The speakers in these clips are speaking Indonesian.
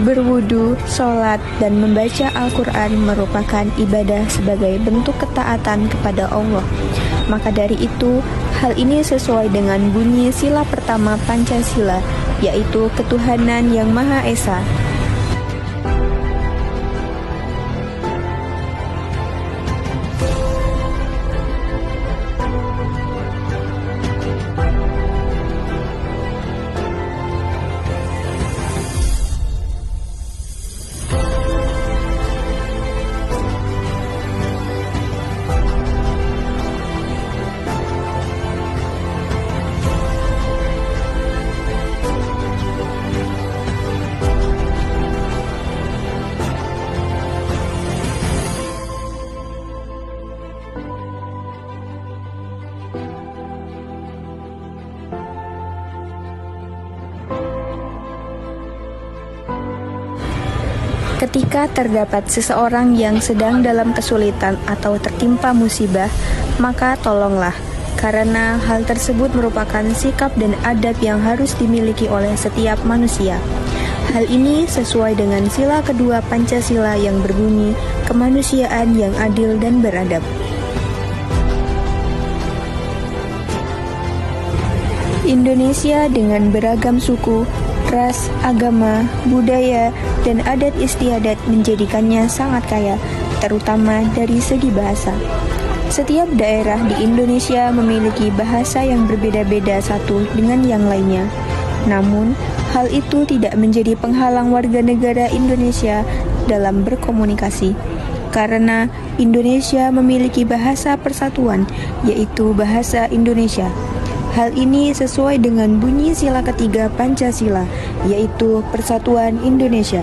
Berwudu, sholat, dan membaca Al-Quran merupakan ibadah sebagai bentuk ketaatan kepada Allah. Maka dari itu, hal ini sesuai dengan bunyi sila pertama Pancasila, yaitu ketuhanan yang Maha Esa. Ketika terdapat seseorang yang sedang dalam kesulitan atau tertimpa musibah, maka tolonglah, karena hal tersebut merupakan sikap dan adab yang harus dimiliki oleh setiap manusia. Hal ini sesuai dengan sila kedua Pancasila yang berbunyi kemanusiaan yang adil dan beradab. Indonesia dengan beragam suku, ras, agama, budaya, dan adat istiadat menjadikannya sangat kaya, terutama dari segi bahasa. Setiap daerah di Indonesia memiliki bahasa yang berbeda-beda satu dengan yang lainnya. Namun, hal itu tidak menjadi penghalang warga negara Indonesia dalam berkomunikasi, karena Indonesia memiliki bahasa persatuan, yaitu bahasa Indonesia. Hal ini sesuai dengan bunyi sila ketiga Pancasila, yaitu Persatuan Indonesia.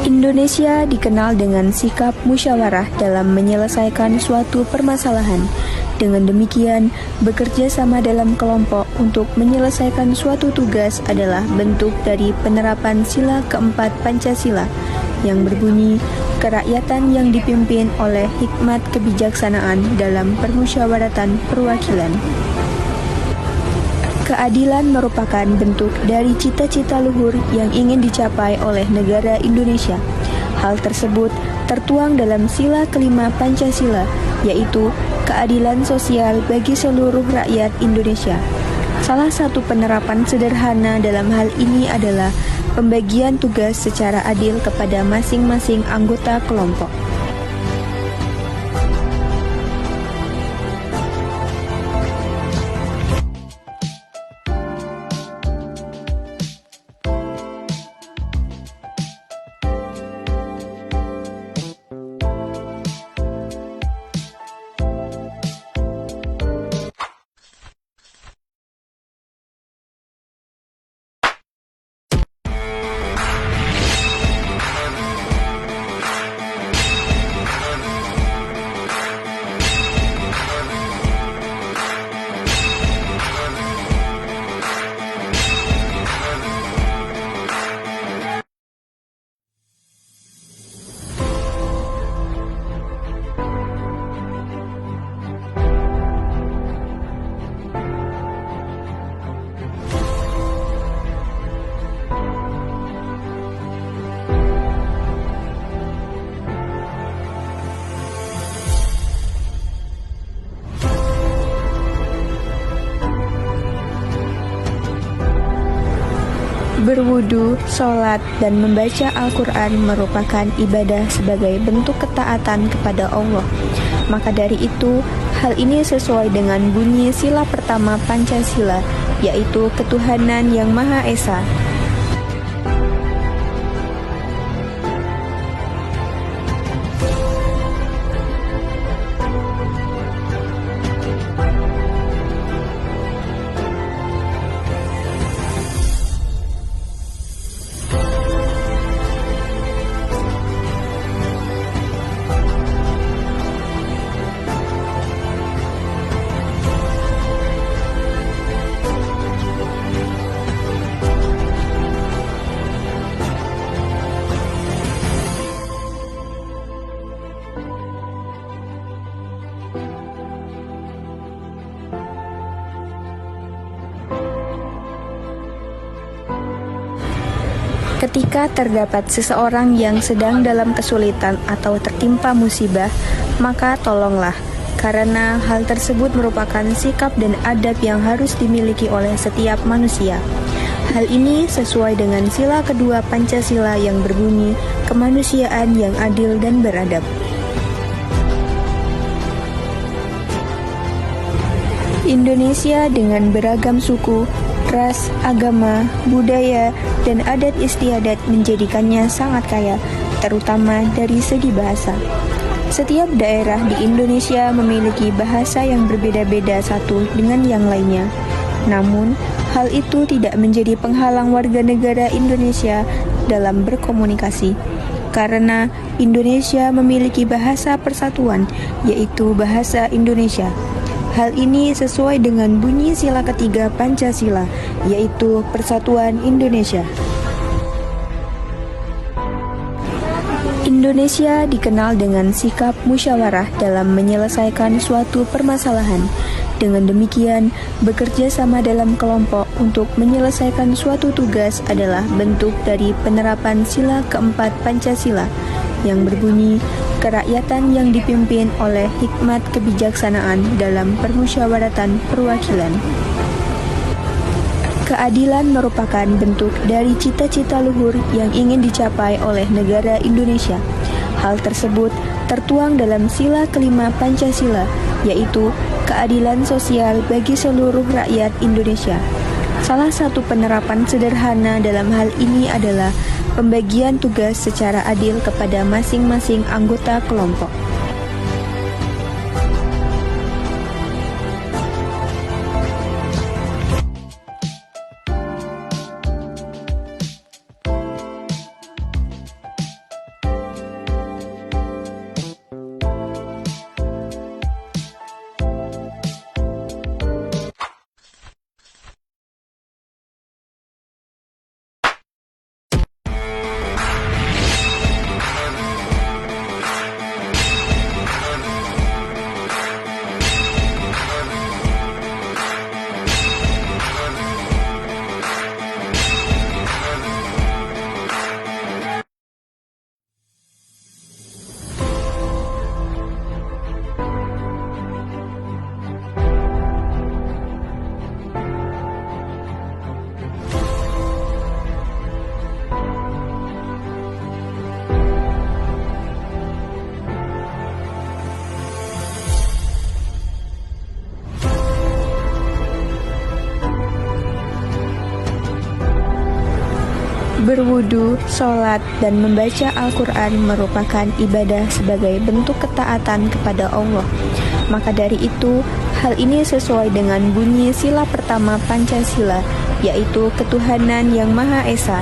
Indonesia dikenal dengan sikap musyawarah dalam menyelesaikan suatu permasalahan. Dengan demikian, bekerja sama dalam kelompok untuk menyelesaikan suatu tugas adalah bentuk dari penerapan sila keempat Pancasila, yang berbunyi kerakyatan yang dipimpin oleh hikmat kebijaksanaan dalam permusyawaratan perwakilan. Keadilan merupakan bentuk dari cita-cita luhur yang ingin dicapai oleh negara Indonesia. Hal tersebut tertuang dalam sila kelima Pancasila, yaitu keadilan sosial bagi seluruh rakyat Indonesia. Salah satu penerapan sederhana dalam hal ini adalah pembagian tugas secara adil kepada masing-masing anggota kelompok. Berwudu, sholat, dan membaca Al-Quran merupakan ibadah sebagai bentuk ketaatan kepada Allah. Maka dari itu, hal ini sesuai dengan bunyi sila pertama Pancasila, yaitu ketuhanan yang Maha Esa. Ketika terdapat seseorang yang sedang dalam kesulitan atau tertimpa musibah, maka tolonglah, karena hal tersebut merupakan sikap dan adab yang harus dimiliki oleh setiap manusia. Hal ini sesuai dengan sila kedua Pancasila yang berbunyi, kemanusiaan yang adil dan beradab. Indonesia dengan beragam suku, ras, agama, budaya, dan adat istiadat menjadikannya sangat kaya, terutama dari segi bahasa. Setiap daerah di Indonesia memiliki bahasa yang berbeda-beda satu dengan yang lainnya. Namun, hal itu tidak menjadi penghalang warga negara Indonesia dalam berkomunikasi, karena Indonesia memiliki bahasa persatuan, yaitu bahasa Indonesia. Hal ini sesuai dengan bunyi sila ketiga Pancasila, yaitu Persatuan Indonesia. Indonesia dikenal dengan sikap musyawarah dalam menyelesaikan suatu permasalahan. Dengan demikian, bekerja sama dalam kelompok untuk menyelesaikan suatu tugas adalah bentuk dari penerapan sila keempat Pancasila yang berbunyi, kerakyatan yang dipimpin oleh hikmat kebijaksanaan dalam permusyawaratan perwakilan. Keadilan merupakan bentuk dari cita-cita luhur yang ingin dicapai oleh negara Indonesia. Hal tersebut tertuang dalam sila kelima Pancasila, yaitu keadilan sosial bagi seluruh rakyat Indonesia. Salah satu penerapan sederhana dalam hal ini adalah pembagian tugas secara adil kepada masing-masing anggota kelompok. Berwudu, sholat, dan membaca Al-Quran merupakan ibadah sebagai bentuk ketaatan kepada Allah. Maka dari itu, hal ini sesuai dengan bunyi sila pertama Pancasila, yaitu ketuhanan yang Maha Esa.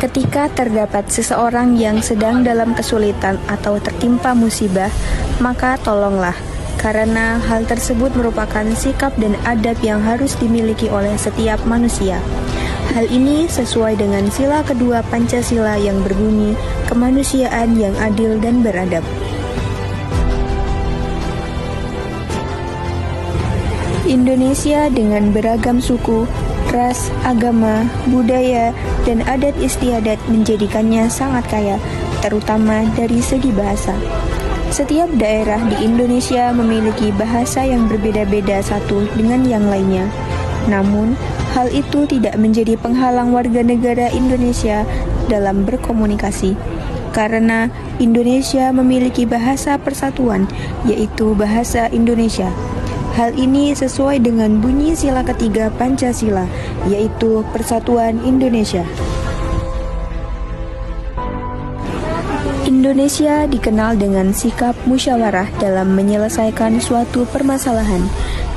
Ketika terdapat seseorang yang sedang dalam kesulitan atau tertimpa musibah, maka tolonglah, karena hal tersebut merupakan sikap dan adab yang harus dimiliki oleh setiap manusia. Hal ini sesuai dengan sila kedua Pancasila yang berbunyi, kemanusiaan yang adil dan beradab. Indonesia dengan beragam suku, ras, agama, budaya, dan adat istiadat menjadikannya sangat kaya, terutama dari segi bahasa. Setiap daerah di Indonesia memiliki bahasa yang berbeda-beda satu dengan yang lainnya. Namun, hal itu tidak menjadi penghalang warga negara Indonesia dalam berkomunikasi, karena Indonesia memiliki bahasa persatuan, yaitu bahasa Indonesia. Hal ini sesuai dengan bunyi sila ketiga Pancasila, yaitu Persatuan Indonesia. Indonesia dikenal dengan sikap musyawarah dalam menyelesaikan suatu permasalahan.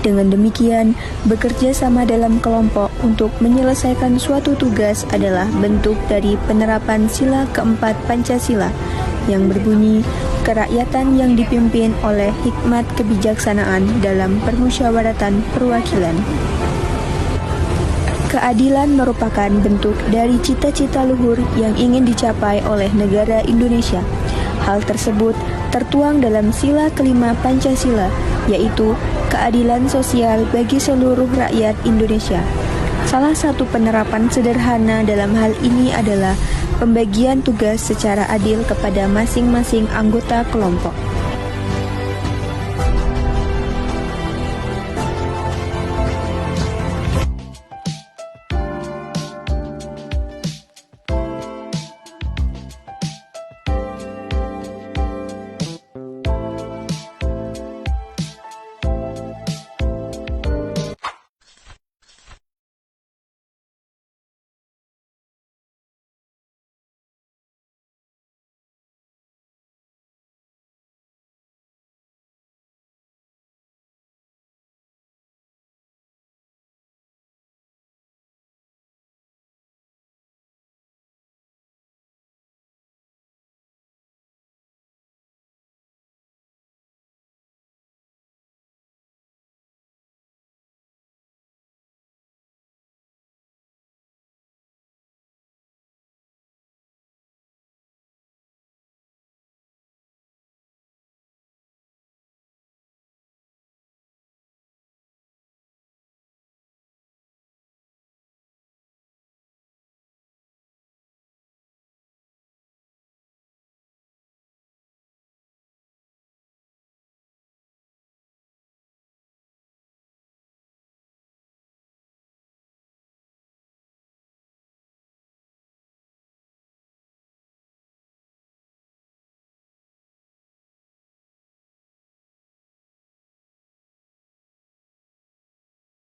Dengan demikian, bekerja sama dalam kelompok untuk menyelesaikan suatu tugas adalah bentuk dari penerapan sila keempat Pancasila yang berbunyi, kerakyatan yang dipimpin oleh hikmat kebijaksanaan dalam permusyawaratan perwakilan. Keadilan merupakan bentuk dari cita-cita luhur yang ingin dicapai oleh negara Indonesia. Hal tersebut tertuang dalam sila kelima Pancasila, yaitu keadilan sosial bagi seluruh rakyat Indonesia. Salah satu penerapan sederhana dalam hal ini adalah pembagian tugas secara adil kepada masing-masing anggota kelompok.